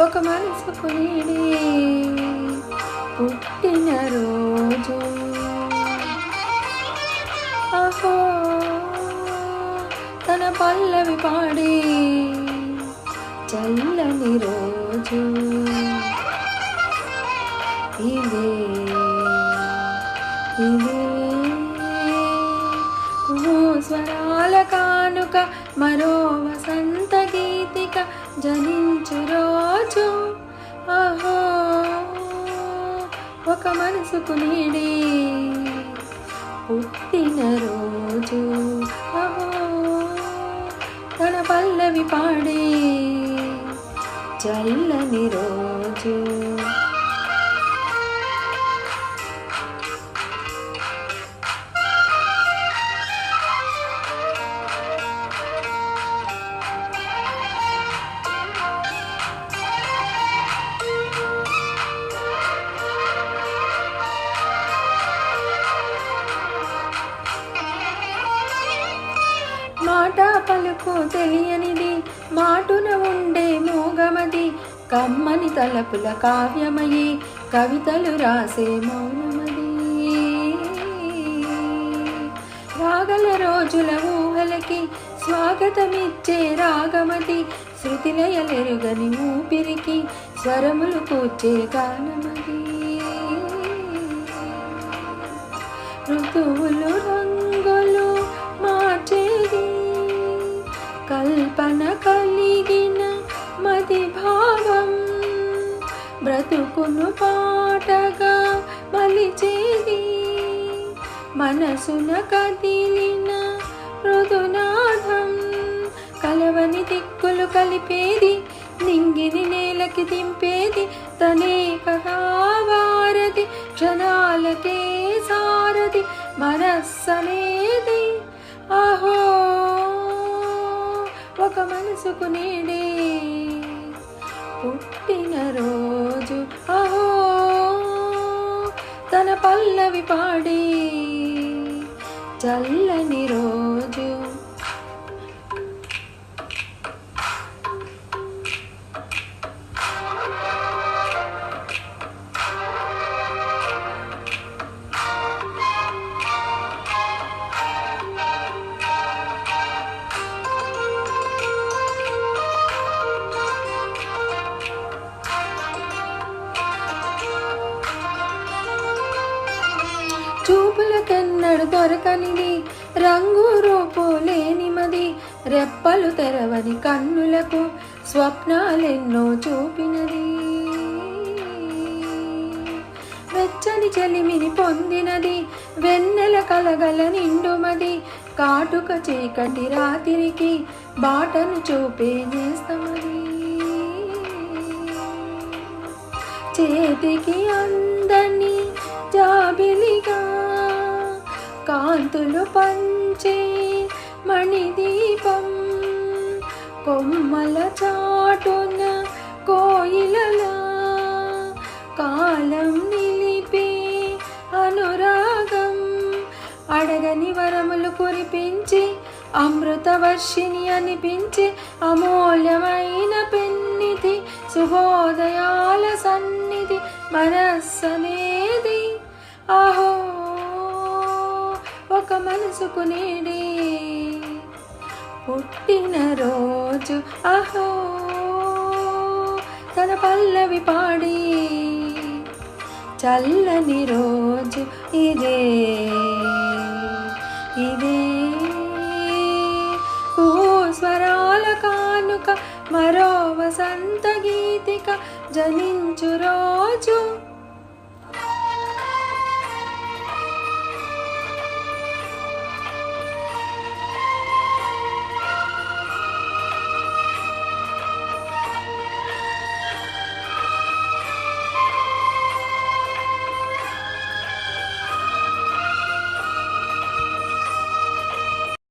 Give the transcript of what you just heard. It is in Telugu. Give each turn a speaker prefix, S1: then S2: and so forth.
S1: ఒక మనసుకు నేడే పుట్టిన రోజు. అహో తన పల్లవి పాడే చల్లని రోజు ఇదే ఇదే స్వరాల కానుక మరో వసంత గీతిక జనించు రోజు. అహో ఒక మనసుకు నేడే పుట్టిన రోజు. అహో తన పల్లవి పాడే చల్లని రోజు. మాట పలుకు తెలియనిది మాటున ఉండే మోగమది కమ్మని తలపుల కావ్యమయే కవితలు రాసే మౌనమది. రాగల రోజుల ఊహలకి స్వాగతమిచ్చే రాగమది శృతిలయలెరుగని ఊపిరికి స్వరములు కూర్చే గానమది. ఋతువులు రంగులు మార్చేది కల్పన కలిగిన మది భావం బ్రతుకును పాటగా మలిచేది మనసున కదిలిన మృదునాదం కలవని దిక్కులు కలిపేది నింగిని నేలకి దింపేది తనేకగా వారది క్షణాలకే సారది మనస్సనేది. అహో ఒక మనసుకు నేడే పుట్టిన రోజు. అహో తన పల్లవి పాడే చల్లని రోజు. చూపులకెన్నడు దొరకనిది రంగు రూపు లేనిమది రెప్పలు తెరవని కన్నులకు స్వప్నాలెన్నో చూపినది. వెచ్చని చెలిమిని పొందినది వెన్నెల కలగల నిండుమది కాటుక చీకటి రాత్రికి బాటను చూపే నేస్తమది. చేతికి అందని జాబిలిగా కాంతులు పంచే మణిదీపం కొమ్మల చాటున కోయిలలా కాలం నిలిపే అనురాగం అడగని వరములు కురిపించి అమృత వర్షిణి అనిపించి అమూల్యమైన పెన్నిధి శుభోదయాల సన్నిధి మనస్సనేది. అహో ఒక మనసుకు నేడే పుట్టిన రోజు. అహో తన పల్లవి పాడే చల్లని రోజు ఇదే ఇదే స్వరాల కానుక మరో వసంత గీతిక జనించు రోజు.